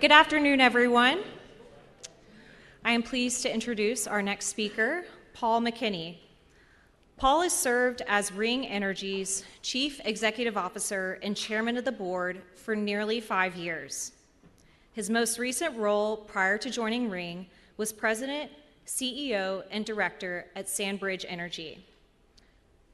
Good afternoon, everyone. I am pleased to introduce our next speaker, Paul McKinney. Paul has served as Ring Energy's Chief Executive Officer and Chairman of the Board for nearly 5 years. His most recent role prior to joining Ring was President, CEO, and Director at Sandbridge Energy.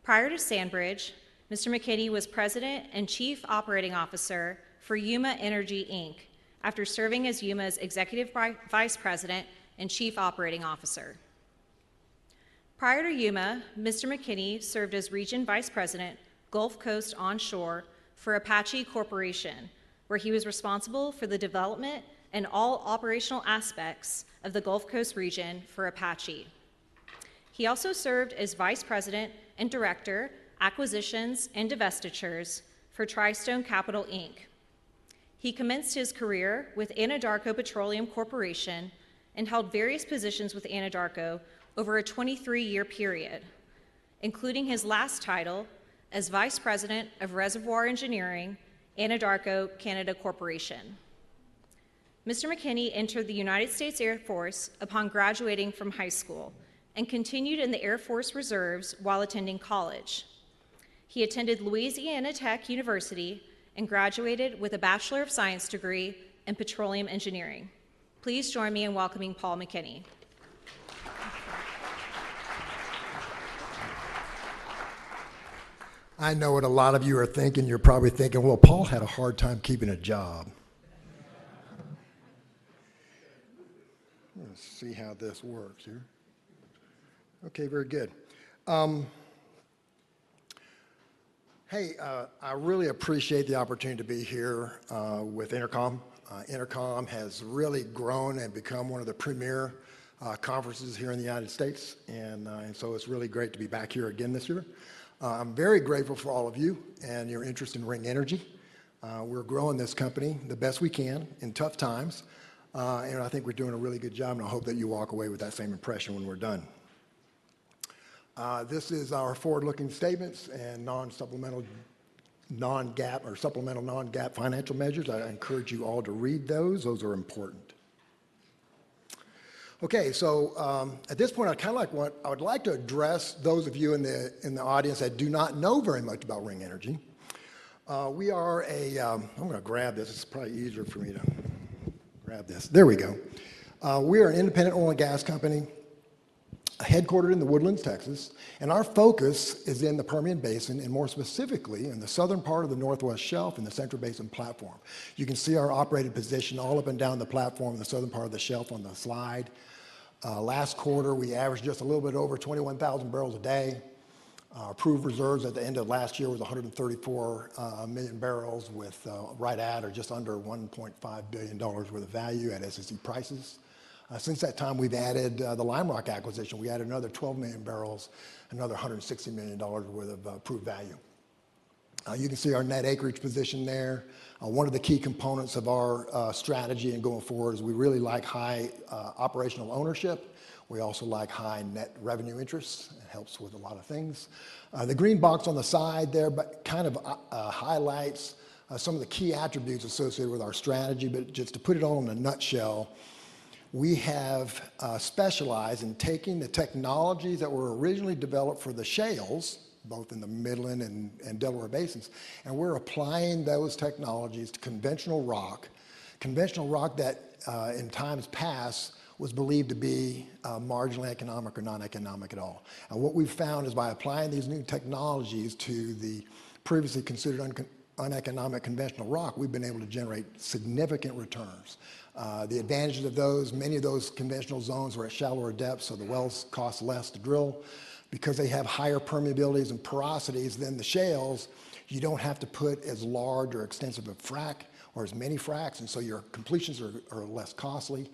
Prior to Sandbridge, Mr. McKinney was President and Chief Operating Officer for Yuma Energy, Inc., after serving as Yuma's Executive Vice President and Chief Operating Officer. Prior to Yuma, Mr. McKinney served as Region Vice President, Gulf Coast Onshore for Apache Corporation, where he was responsible for the development and all operational aspects of the Gulf Coast region for Apache. He also served as Vice President and Director, Acquisitions and Divestitures for Tristone Capital, Inc. He commenced his career with Anadarko Petroleum Corporation and held various positions with Anadarko over a 23-year period, including his last title as Vice President of Reservoir Engineering, Anadarko Canada Corporation. Mr. McKinney entered the United States Air Force upon graduating from high school and continued in the Air Force Reserves while attending college. He attended Louisiana Tech University and graduated with a Bachelor of Science degree in Petroleum Engineering. Please join me in welcoming Paul McKinney. I know what a lot of you are thinking. You're probably thinking, well, Paul had a hard time keeping a job. Let's see how this works here. Okay, very good. Hey, I really appreciate the opportunity to be here with EnerCom. EnerCom has really grown and become one of the premier conferences here in the United States, and so it's really great to be back here again this year. I'm very grateful for all of you and your interest in Ring Energy. We're growing this company the best we can in tough times, and I think we're doing a really good job, and I hope that you walk away with that same impression when we're done. This is our forward-looking statements and supplemental non-GAAP financial measures. I encourage you all to read those. Those are important. Okay, so at this point, I would like to address those of you in the audience that do not know very much about Ring Energy. We are I'm going to grab this. It's probably easier for me to grab this. There we go. We are an independent oil and gas company headquartered in the Woodlands, Texas, and our focus is in the Permian Basin, and more specifically in the southern part of the Northwest Shelf and the Central Basin Platform. You can see our operated position all up and down the platform in the southern part of the shelf on the slide. Last quarter, we averaged just a little bit over 21,000 barrels a day. Our proved reserves at the end of last year was 134 million barrels with right at or just under $1.5 billion worth of value at SEC prices. Since that time, we've added the Lime Rock acquisition. We added another 12 million barrels, another $160 million worth of proved value. You can see our net acreage position there. One of the key components of our strategy and going forward is we really like high operational ownership. We also like high net revenue interests. It helps with a lot of things. The green box on the side there but kind of highlights some of the key attributes associated with our strategy, but just to put it all in a nutshell, we have specialized in taking the technologies that were originally developed for the shales, both in the Midland and Delaware Basins, and we're applying those technologies to conventional rock that in times past was believed to be marginally economic or non-economic at all. And what we've found is by applying these new technologies to the previously considered uneconomic conventional rock, we've been able to generate significant returns. The advantages of those, many of those conventional zones are at shallower depths, so the wells cost less to drill. Because they have higher permeabilities and porosities than the shales, you don't have to put as large or extensive a frac or as many fracs, and so your completions are less costly.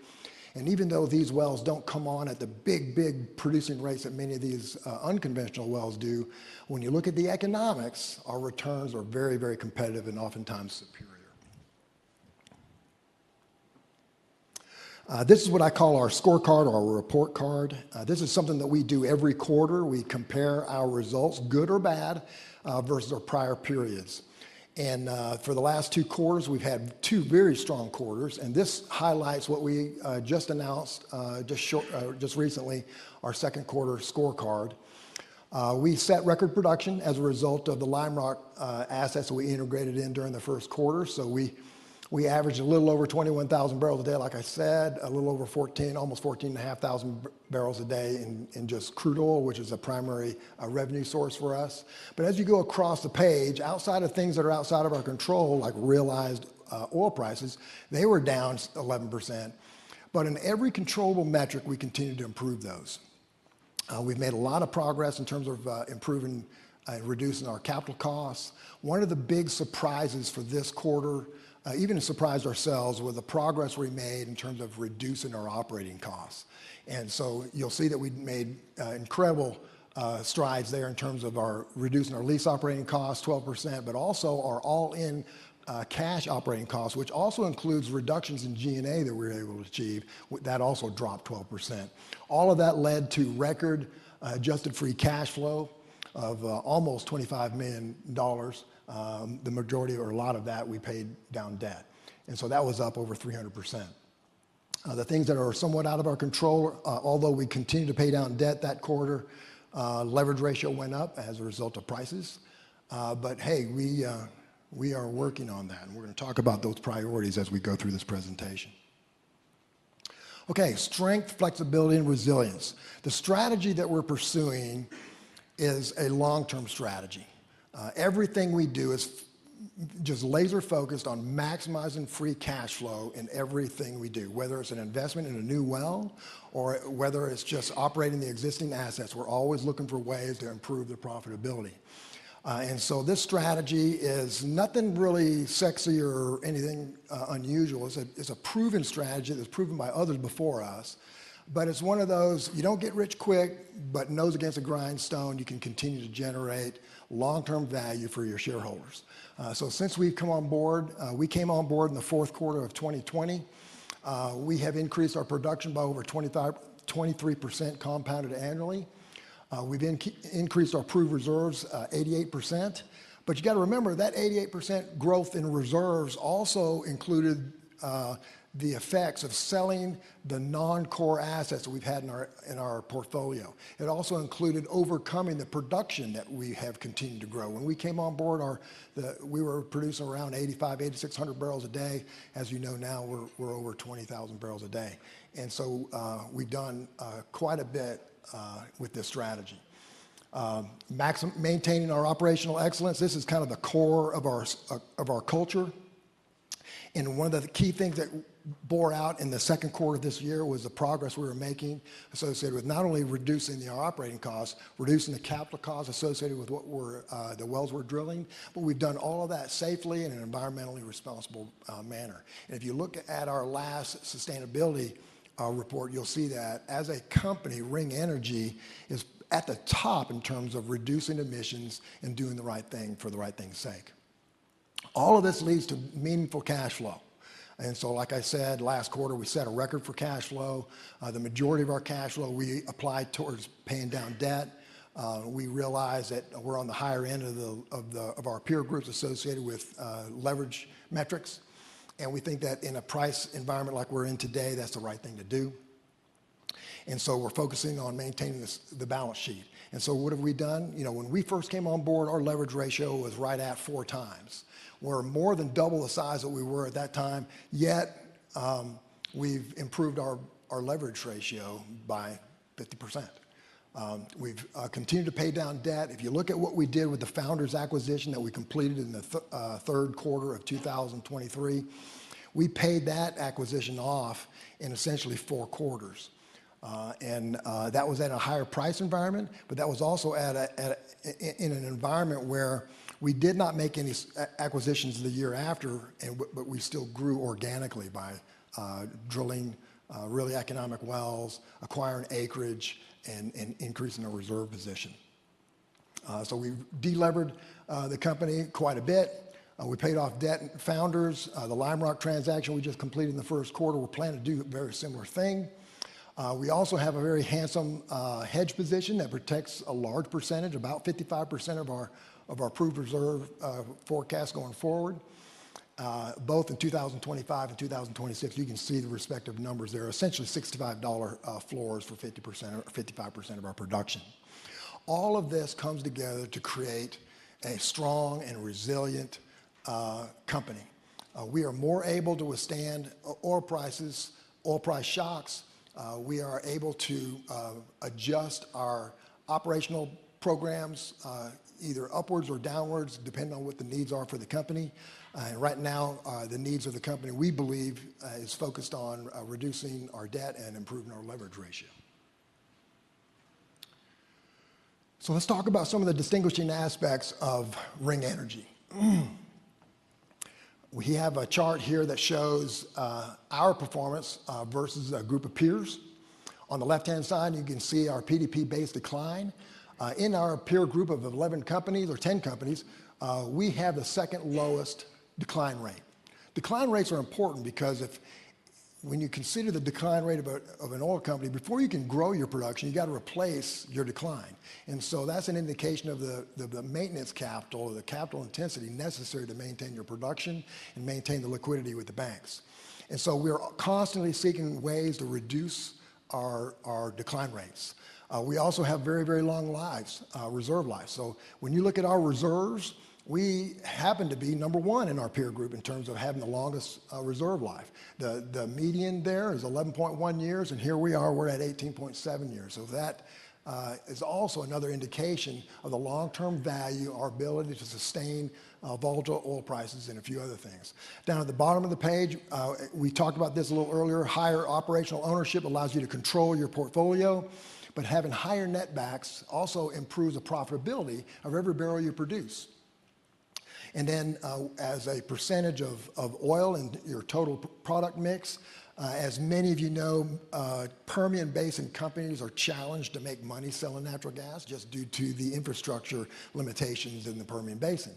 And even though these wells don't come on at the big producing rates that many of these unconventional wells do, when you look at the economics, our returns are very, very competitive and oftentimes superior. This is what I call our scorecard or our report card. This is something that we do every quarter. We compare our results, good or bad, versus our prior periods. And for the last 2 quarters, we've had 2 very strong quarters, and this highlights what we just announced just recently, our second quarter scorecard. We set record production as a result of the Lime Rock assets that we integrated in during the first quarter. So we averaged a little over 21,000 barrels a day, like I said, a little over almost 14,500 barrels a day in just crude oil, which is a primary revenue source for us. But as you go across the page, outside of things that are outside of our control, like realized oil prices, they were down 11%. But in every controllable metric, we continue to improve those. We've made a lot of progress in terms of improving and reducing our capital costs. One of the big surprises for this quarter, even surprised ourselves, with the progress we made in terms of reducing our operating costs. And so you'll see that we made incredible strides there in terms of reducing our lease operating costs, 12%, but also our all-in cash operating costs, which also includes reductions in G&A that we were able to achieve. That also dropped 12%. All of that led to record adjusted free cash flow of almost $25 million. The majority or a lot of that we paid down debt. And so that was up over 300%. The things that are somewhat out of our control, although we continue to pay down debt that quarter, leverage ratio went up as a result of prices. But hey, we are working on that, and we're going to talk about those priorities as we go through this presentation. Okay, strength, flexibility, and resilience. The strategy that we're pursuing is a long-term strategy. Everything we do is just laser focused on maximizing free cash flow in everything we do, whether it's an investment in a new well or whether it's just operating the existing assets. We're always looking for ways to improve the profitability. And so this strategy is nothing really sexy or anything unusual. It's a proven strategy that's proven by others before us. But it's one of those, you don't get rich quick, but nose against a grindstone, you can continue to generate long-term value for your shareholders. So since we've come on board, we came on board in the fourth quarter of 2020. We have increased our production by over 23% compounded annually. We've increased our proved reserves 88%. But you got to remember that 88% growth in reserves also included the effects of selling the non-core assets that we've had in our portfolio. It also included overcoming the production that we have continued to grow. When we came on board, we were producing around 8,600 barrels a day. As you know now, we're over 20,000 barrels a day. And so we've done quite a bit with this strategy. Maintaining our operational excellence. This is kind of the core of our culture. And one of the key things that bore out in the second quarter of this year was the progress we were making associated with not only reducing our operating costs, reducing the capital costs associated with the wells we're drilling, but we've done all of that safely in an environmentally responsible manner. And if you look at our last sustainability report, you'll see that as a company, Ring Energy is at the top in terms of reducing emissions and doing the right thing for the right thing's sake. All of this leads to meaningful cash flow. And so, like I said, last quarter we set a record for cash flow. The majority of our cash flow we applied towards paying down debt. We realize that we're on the higher end of our peer groups associated with leverage metrics. And we think that in a price environment like we're in today, that's the right thing to do. And so we're focusing on maintaining the balance sheet. And so what have we done? You know, when we first came on board, our leverage ratio was right at 4 times. We're more than double the size that we were at that time, yet we've improved our leverage ratio by 50%. We've continued to pay down debt. If you look at what we did with the Founders acquisition that we completed in the third quarter of 2023, we paid that acquisition off in essentially 4 quarters. And that was at a higher price environment, but that was also in an environment where we did not make any acquisitions the year after, but we still grew organically by drilling really economic wells, acquiring acreage, and increasing our reserve position. So we delevered the company quite a bit. We paid off debt and Founders. The Lime Rock transaction we just completed in the first quarter, we're planning to do a very similar thing. We also have a very handsome hedge position that protects a large percentage, about 55% of our proved reserve forecast going forward. Both in 2025 and 2026, you can see the respective numbers there, essentially $65 floors for 50% or 55% of our production. All of this comes together to create a strong and resilient company. We are more able to withstand oil prices, oil price shocks. We are able to adjust our operational programs either upwards or downwards, depending on what the needs are for the company. And right now, the needs of the company, we believe, is focused on reducing our debt and improving our leverage ratio. So let's talk about some of the distinguishing aspects of Ring Energy. We have a chart here that shows our performance versus a group of peers. On the left-hand side, you can see our PDP-based decline. In our peer group of 11 companies or 10 companies, we have the second lowest decline rate. Decline rates are important because when you consider the decline rate of an oil company, before you can grow your production, you got to replace your decline. And so that's an indication of the maintenance capital, or the capital intensity necessary to maintain your production and maintain the liquidity with the banks. And so we're constantly seeking ways to reduce our decline rates. We also have very, very long lives, reserve lives. So when you look at our reserves, we happen to be number one in our peer group in terms of having the longest reserve life. The median there is 11.1 years, and here we are, we're at 18.7 years. So that is also another indication of the long-term value, our ability to sustain volatile oil prices and a few other things. Down at the bottom of the page, we talked about this a little earlier, higher operational ownership allows you to control your portfolio, but having higher netbacks also improves the profitability of every barrel you produce. And then as a percentage of oil in your total product mix, as many of you know, Permian Basin companies are challenged to make money selling natural gas just due to the infrastructure limitations in the Permian Basin.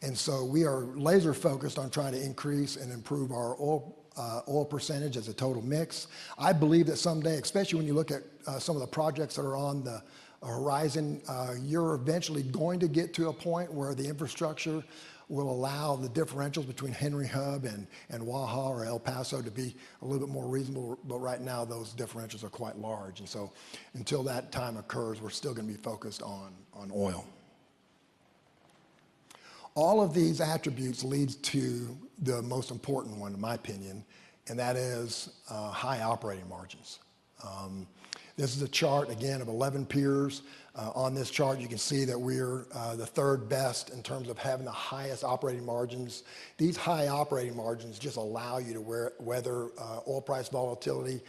And so we are laser focused on trying to increase and improve our oil percentage as a total mix. I believe that someday, especially when you look at some of the projects that are on the horizon, you're eventually going to get to a point where the infrastructure will allow the differentials between Henry Hub and Waha or El Paso to be a little bit more reasonable, but right now those differentials are quite large. And so until that time occurs, we're still going to be focused on oil. All of these attributes leads to the most important one, in my opinion, and that is high operating margins. This is a chart, again, of 11 peers. On this chart, you can see that we're the third best in terms of having the highest operating margins. These high operating margins just allow you to weather oil price volatility.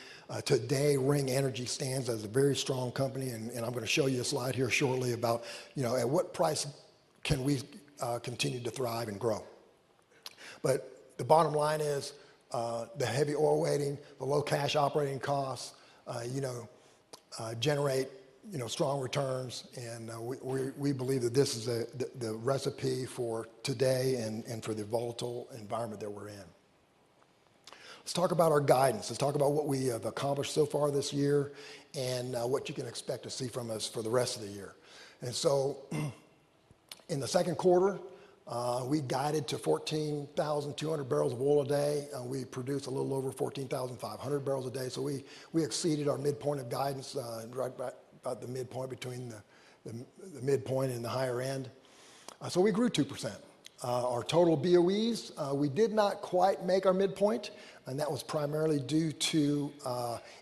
Today, Ring Energy stands as a very strong company, and I'm going to show you a slide here shortly about, at what price can we continue to thrive and grow. But the bottom line is the heavy oil weighting, the low cash operating costs, generate strong returns, and we believe that this is the recipe for today and for the volatile environment that we're in. Let's talk about our guidance. Let's talk about what we have accomplished so far this year and what you can expect to see from us for the rest of the year. And so in the second quarter, we guided to 14,200 barrels of oil a day. We produced a little over 14,500 barrels a day. So we exceeded our midpoint of guidance, right about the midpoint between the midpoint and the higher end. So we grew 2%. Our total BOEs, we did not quite make our midpoint, and that was primarily due to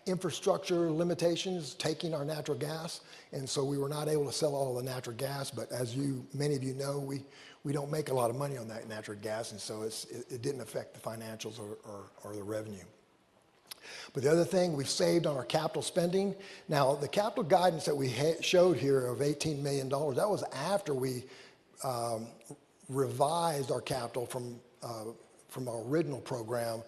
infrastructure limitations taking our natural gas. And so we were not able to sell all of the natural gas, but as many of you know, we don't make a lot of money on that natural gas, and so it didn't affect the financials or the revenue. But the other thing, we've saved on our capital spending. Now, the capital guidance that we showed here of $18 million, that was after we revised our capital from our original program.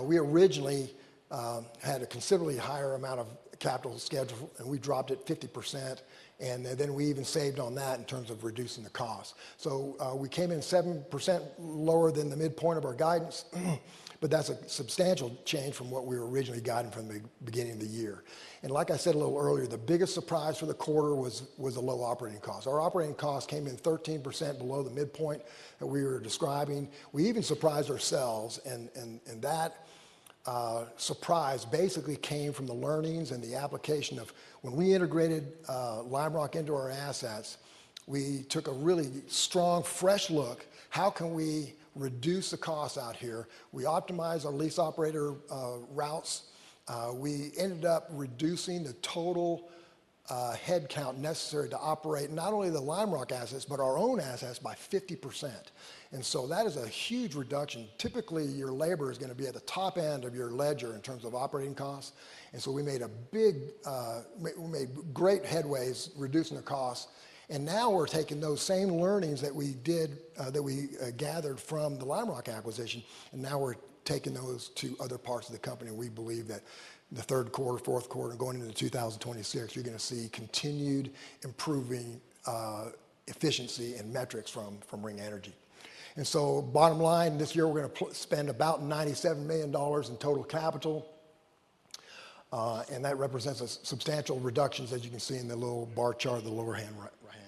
We originally had a considerably higher amount of capital schedule, and we dropped it 50%. And then we even saved on that in terms of reducing the cost. So we came in 7% lower than the midpoint of our guidance, but that's a substantial change from what we were originally guiding from the beginning of the year. And like I said a little earlier, the biggest surprise for the quarter was the low operating costs. Our operating costs came in 13% below the midpoint that we were describing. We even surprised ourselves, and that surprise basically came from the learnings and the application of when we integrated Lime Rock into our assets. We took a really strong, fresh look. How can we reduce the costs out here? We optimized our lease operator routes. We ended up reducing the total head count necessary to operate not only the Lime Rock assets, but our own assets by 50%. And so that is a huge reduction. Typically, your labor is going to be at the top end of your ledger in terms of operating costs. And so we made we made great headways reducing the costs. And now we're taking those same learnings that we gathered from the Lime Rock acquisition, and now we're taking those to other parts of the company. We believe that in the third quarter, fourth quarter, going into 2026, you're going to see continued improving efficiency and metrics from Ring Energy. And so bottom line, this year we're going to spend about $97 million in total capital. And that represents a substantial reductions, as you can see in the little bar chart, the lower right-hand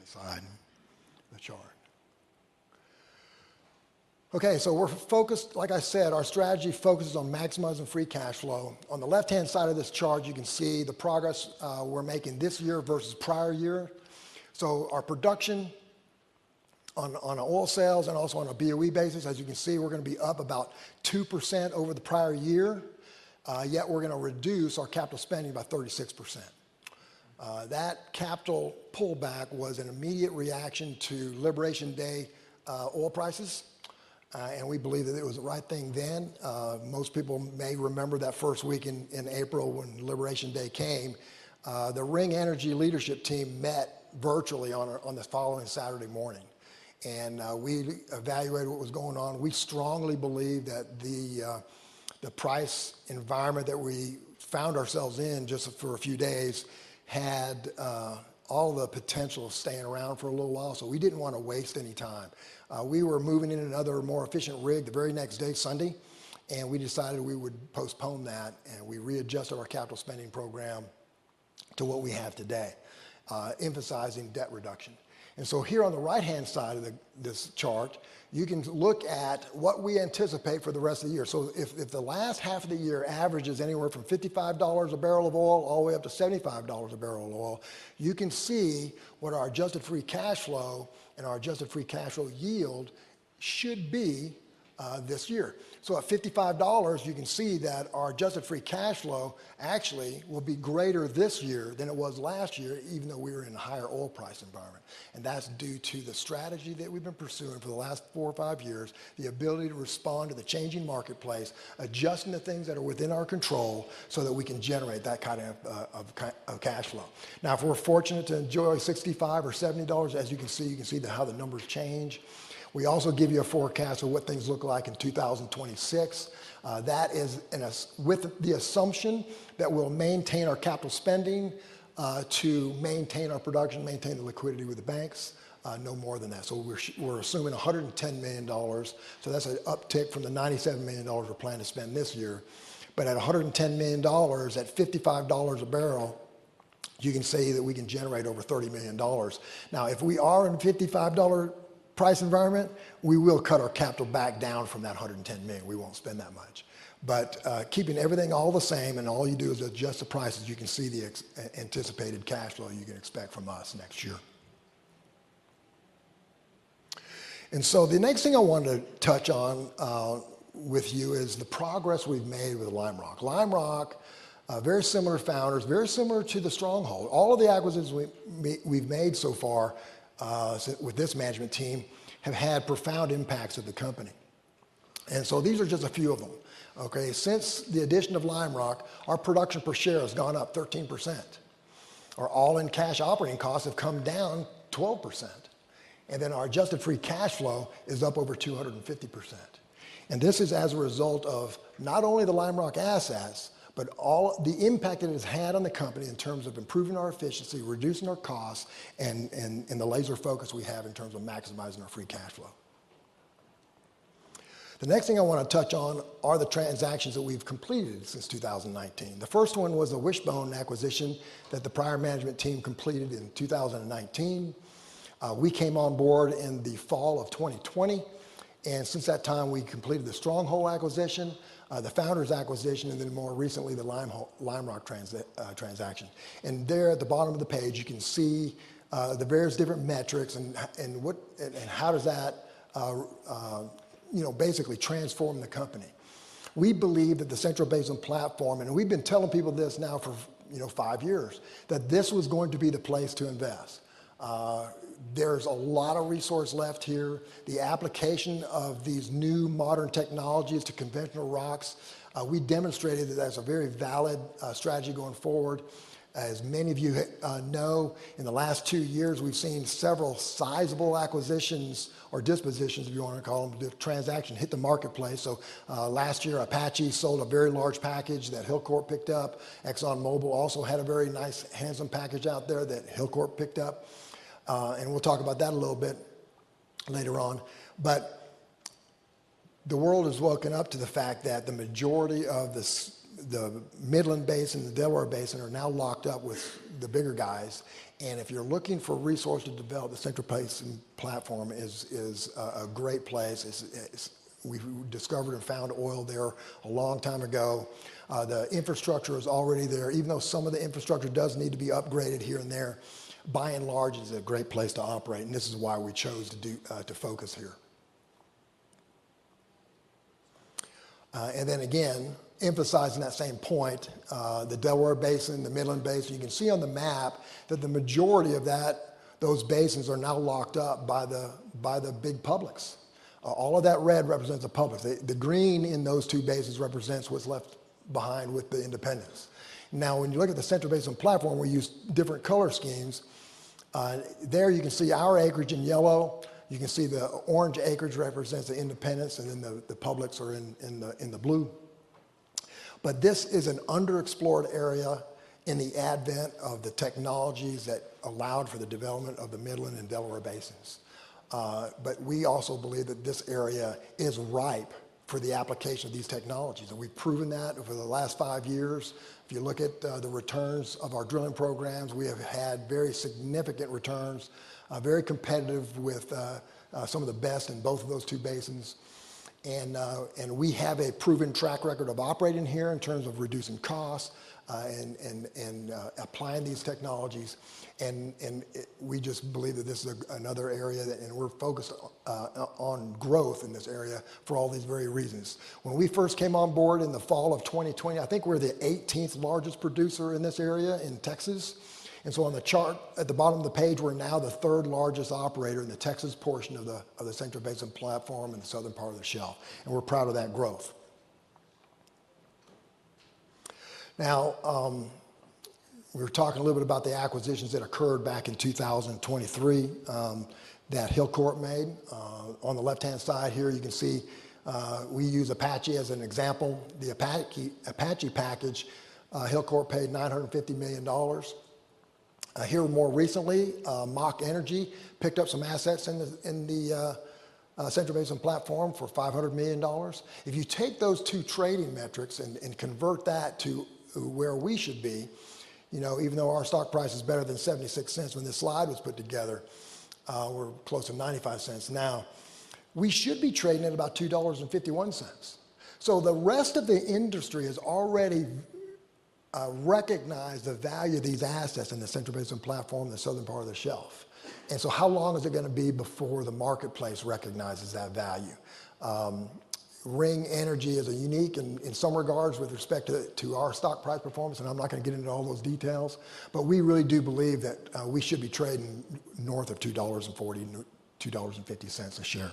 side of the chart. Okay, so we're focused, like I said, our strategy focuses on maximizing free cash flow. On the left-hand side of this chart, you can see the progress we're making this year versus prior year. So our production on oil sales and also on a BOE basis, as you can see, we're going to be up about 2% over the prior year. Yet we're going to reduce our capital spending by 36%. That capital pullback was an immediate reaction to Liberation Day oil prices, and we believe that it was the right thing then. Most people may remember that first week in April when Liberation Day came. The Ring Energy leadership team met virtually on the following Saturday morning, and we evaluated what was going on. We strongly believe that the price environment that we found ourselves in just for a few days had all the potential of staying around for a little while, so we didn't want to waste any time. We were moving in another more efficient rig the very next day, Sunday, and we decided we would postpone that, and we readjusted our capital spending program to what we have today, emphasizing debt reduction. And so here on the right-hand side of this chart, you can look at what we anticipate for the rest of the year. So if the last half of the year averages anywhere from $55 a barrel of oil all the way up to $75 a barrel of oil, you can see what our adjusted free cash flow and our adjusted free cash flow yield should be this year. So at $55, you can see that our adjusted free cash flow actually will be greater this year than it was last year, even though we were in a higher oil price environment. And that's due to the strategy that we've been pursuing for the last 4 or 5 years, the ability to respond to the changing marketplace, adjusting the things that are within our control so that we can generate that kind of cash flow. Now, if we're fortunate to enjoy $65 or $70, as you can see how the numbers change. We also give you a forecast of what things look like in 2026. That is with the assumption that we'll maintain our capital spending to maintain our production, maintain the liquidity with the banks, no more than that. So we're assuming $110 million. So that's an uptick from the $97 million we're planning to spend this year. But at $110 million, at $55 a barrel, you can say that we can generate over $30 million. Now, if we are in $55 price environment, we will cut our capital back down from that $110 million. We won't spend that much. But keeping everything all the same, and all you do is adjust the prices, you can see the anticipated cash flow you can expect from us next year. And so the next thing I wanted to touch on with you is the progress we've made with Lime Rock. Lime Rock, very similar founders, very similar to the Stronghold. All of the acquisitions we've made so far with this management team have had profound impacts of the company. And so these are just a few of them. Okay, since the addition of Lime Rock, our production per share has gone up 13%. Our all-in cash operating costs have come down 12%. And then our adjusted free cash flow is up over 250%. And this is as a result of not only the Lime Rock assets, but all the impact that it has had on the company in terms of improving our efficiency, reducing our costs, and the laser focus we have in terms of maximizing our free cash flow. The next thing I want to touch on are the transactions that we've completed since 2019. The first one was the Wishbone acquisition that the prior management team completed in 2019. We came on board in the fall of 2020, and since that time we completed the Stronghold acquisition, the Founders acquisition, and then more recently the Lime Rock transaction. And there at the bottom of the page you can see the various different metrics and how does that basically transform the company. We believe that the Central Basin Platform, and we've been telling people this now for 5 years, that this was going to be the place to invest. There's a lot of resource left here. The application of these new modern technologies to conventional rocks, we demonstrated that that's a very valid strategy going forward. As many of you know, in the last 2 years, we've seen several sizable acquisitions or dispositions, if you want to call them, the transaction hit the marketplace. So last year, Apache sold a very large package that Hilcorp picked up. ExxonMobil also had a very nice, handsome package out there that Hilcorp picked up. And we'll talk about that a little bit later on. But the world has woken up to the fact that the majority of the Midland Basin, the Delaware Basin are now locked up with the bigger guys. And if you're looking for resources to develop, the Central Basin Platform is a great place. We discovered and found oil there a long time ago. The infrastructure is already there, even though some of the infrastructure does need to be upgraded here and there. By and large, it's a great place to operate, and this is why we chose to focus here. And then again, emphasizing that same point, the Delaware Basin, the Midland Basin, you can see on the map that the majority of those basins are now locked up by the big publics. All of that red represents the public. The green in those two basins represents what's left behind with the independents. Now, when you look at the Central Basin Platform, we use different color schemes. There you can see our acreage in yellow. You can see the orange acreage represents the independents, and then the publics are in the blue. But this is an underexplored area in the advent of the technologies that allowed for the development of the Midland and Delaware basins. But we also believe that this area is ripe for the application of these technologies. And we've proven that over the last 5 years. If you look at the returns of our drilling programs, we have had very significant returns, very competitive with some of the best in both of those two basins. And we have a proven track record of operating here in terms of reducing costs and applying these technologies. And we just believe that this is another area and we're focused on growth in this area for all these very reasons. When we first came on board in the fall of 2020, I think we're the 18th largest producer in this area in Texas. And so on the chart at the bottom of the page, we're now the third largest operator in the Texas portion of the Central Basin Platform in the southern part of the shelf. And we're proud of that growth. Now, we were talking a little bit about the acquisitions that occurred back in 2023 that Hilcorp made. On the left-hand side here, you can see we use Apache as an example. The Apache package, Hilcorp paid $950 million. Here more recently, Mach Energy picked up some assets in the Central Basin Platform for $500 million. If you take those two trading metrics and convert that to where we should be, even though our stock price is better than 76 cents when this slide was put together, we're close to 95 cents now. We should be trading at about $2.51. So the rest of the industry has already recognize the value of these assets in the Central Basin Platform, the southern part of the shelf. And so how long is it going to be before the marketplace recognizes that value? Ring Energy is a unique in some regards with respect to our stock price performance, and I'm not going to get into all those details, but we really do believe that we should be trading north of $2.40, $2.50 a share.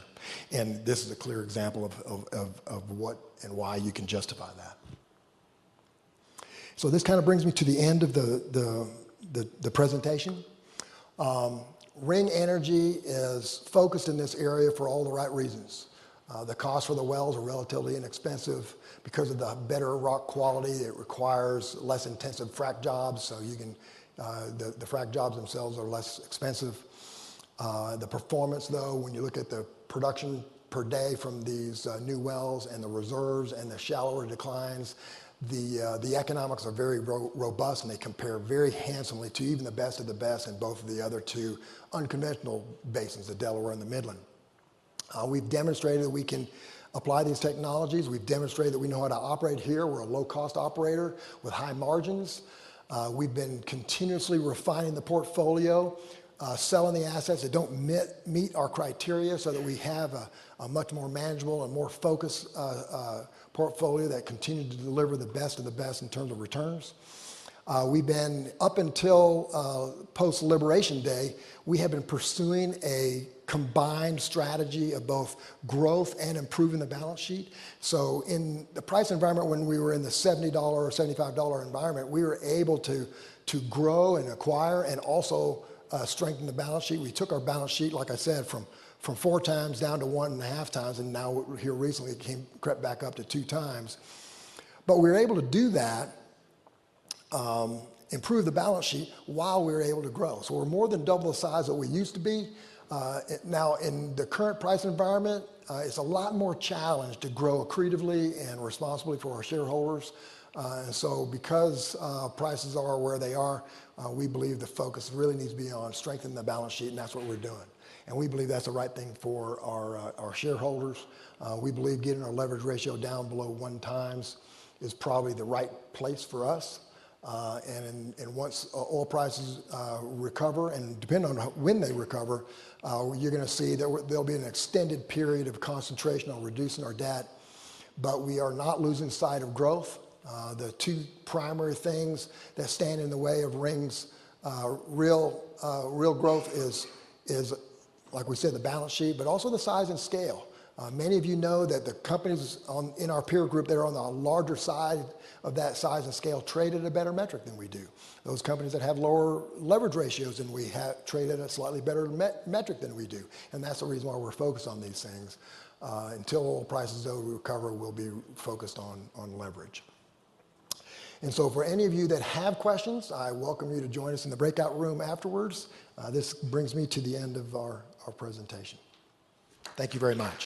And this is a clear example of what and why you can justify that. So this kind of brings me to the end of the presentation. Ring Energy is focused in this area for all the right reasons. The cost for the wells are relatively inexpensive because of the better rock quality. It requires less intensive frac jobs, so you can the frac jobs themselves are less expensive. The performance, though, when you look at the production per day from these new wells and the reserves and the shallower declines. The economics are very robust, and they compare very handsomely to even the best of the best in both of the other two unconventional basins, the Delaware and the Midland. We've demonstrated that we can apply these technologies. We've demonstrated that we know how to operate here. We're a low-cost operator with high margins. We've been continuously refining the portfolio, selling the assets that don't meet our criteria so that we have a much more manageable and more focused portfolio that continue to deliver the best of the best in terms of returns. We've been, up until post-Liberation Day, we have been pursuing a combined strategy of both growth and improving the balance sheet. So in the price environment, when we were in the $70 or $75 environment, we were able to grow and acquire and also strengthen the balance sheet. We took our balance sheet, like I said, from 4 times down to 1.5 times, and now here recently it crept back up to 2 times. But we were able to do that, improve the balance sheet while we were able to grow. So we're more than double the size that we used to be. Now in the current price environment, it's a lot more challenge to grow accretively and responsibly for our shareholders. And so because prices are where they are, we believe the focus really needs to be on strengthening the balance sheet, and that's what we're doing. And we believe that's the right thing for our shareholders. We believe getting our leverage ratio down below 1 times is probably the right place for us. And once oil prices recover, and depending on when they recover, you're going to see that there'll be an extended period of concentration on reducing our debt. But we are not losing sight of growth. The 2 primary things that stand in the way of Ring's real growth is, like we said, the balance sheet, but also the size and scale. Many of you know that the companies in our peer group that are on the larger side of that size and scale trade at a better metric than we do. Those companies that have lower leverage ratios than we have trade at a slightly better metric than we do. And that's the reason why we're focused on these things. Until oil prices recover, we'll be focused on leverage. And so for any of you that have questions, I welcome you to join us in the breakout room afterwards. This brings me to the end of our presentation. Thank you very much.